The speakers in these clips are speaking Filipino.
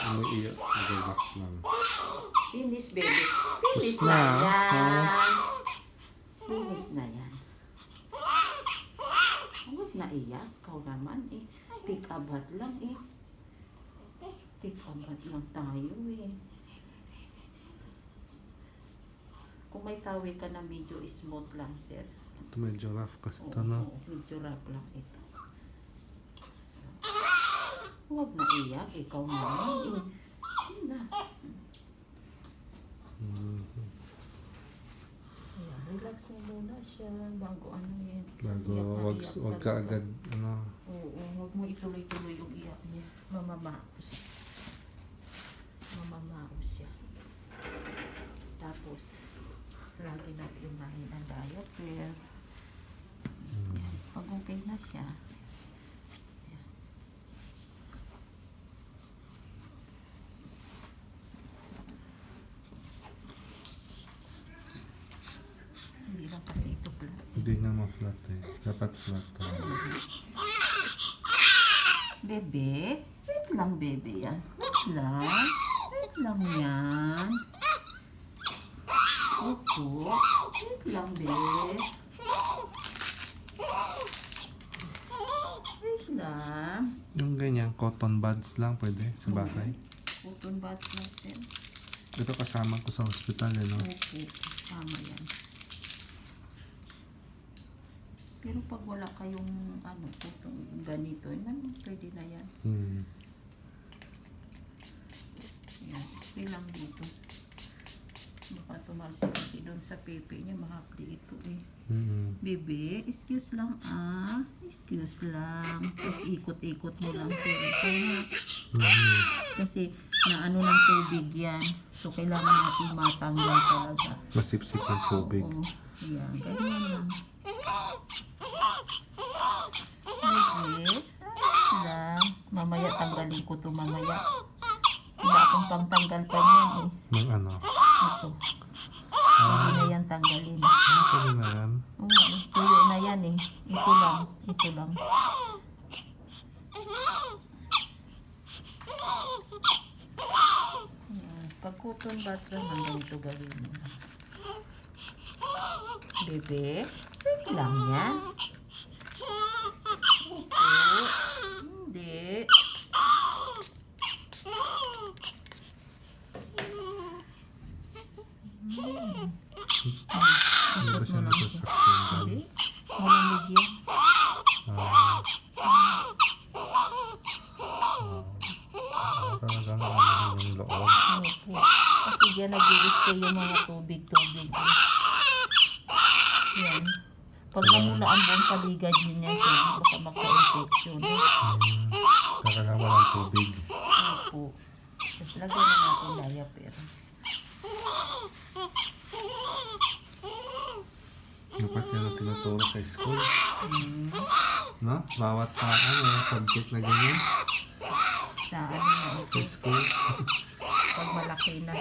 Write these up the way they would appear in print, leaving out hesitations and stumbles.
umiiyak. Relax lang. Finish, baby. Finish Tapos na na. yan. Finish na yan. Huwag na iyak. Ikaw naman eh. Tik-abat lang eh. Tik-abat lang tayo eh. Kung may tawid ka na medyo smooth lang, sir. Ito medyo rough kasi ito, Oo, no? medyo rough lang ito. Huwag na iyak. Ikaw naman eh. Hindi na. Ayan, relax mo muna siya bago ano yan. Bago, Iyak na wag iyak ka talaga. agad, ano. Oo, huwag mo ituloy-tuloy yung iyak niya. Mamamaos. Mamamaos siya. Tapos, lagi natin unahin ang diaper. Yan. Pag okay na siya, yan. Hindi lang kasi ito flat. Hindi na ma-flat eh. Dapat flat to. Bebe, wait lang bebe yan. Wait lang. Wait lang yan. Opo. Wait lang bebe. Wait lang. Yung ganyan, cotton buds lang pwede sa bahay. Cotton buds natin. Ito kasama ko sa hospital, eh, no? Opo. Tama yan. Pero pag wala kayong ano, kung ganito, yan, pwede na yan. Yan, spray lang dito. Baka tumalsik kasi doon sa pepe niya, mahapdi ito eh. Bebe, excuse lang ah. Excuse lang. Tapos ikot-ikot mo lang po ito. Kasi na ano ng tubig yan. So kailangan natin matanggal talaga. Masipsip ng tubig. Oo. Yan, ganyan lang. Bebe, lang. Mamaya tanggalin ko to mamaya. Wala akong pangtanggal pa niyan eh. Ng ano? Ito. Pwede na yan tanggalin. Pwede na yan. Oo, tuyo na yan eh. Ito lang. Ito lang. Ayan. Pag cotton buds lang, hanggang ito gawin mo. Bebe, wait lang yan. Opo. Hindi. Hindi ba siya nasasaktan? Hindi. Malamig yan. Talagang ano yung loob. Opo. Kasi dyan nag-i-stay yung mga tubig-tubig. Yan. Pag mamula ang buong paligad yun yan, so baka magka-infection. Kailangan walang tubig. Opo. Tapos lagyan na natin diaper. Dapat yan ang tinuturo sa school. No? Bawat may subject na ganyan Sa ano na sa ito. school. Pag malaki na.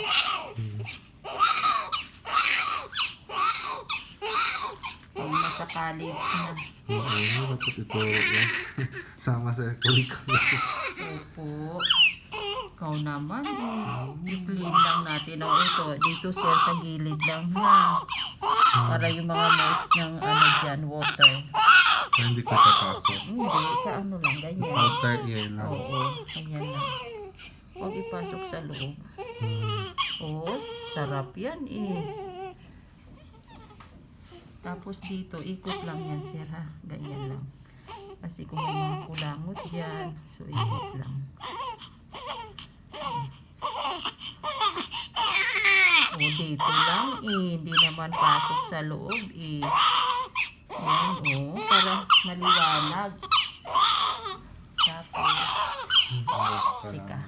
Pag nasa college na. Oo, dapat ituro yan. Sama sa curriculum. Opo. Ikaw naman eh. I-clean lang natin ang ito. Dito sir sa gilid lang ha. Para yung mga moist ng ano dyan, water. Kaya hindi ko papasok. Hindi, sa ano lang, ganyan. Outer ear lang. Oo, ganyan lang. Huwag ipasok sa loob. Oo, sarap yan eh. Tapos dito, ikot lang yan sir ha. Ganyan lang. Kasi kung may mga kulangot dyan, so ikot lang. O dito lang eh, hindi naman pasok sa loob eh. Yan o, para maliwanag. Tapos, teka.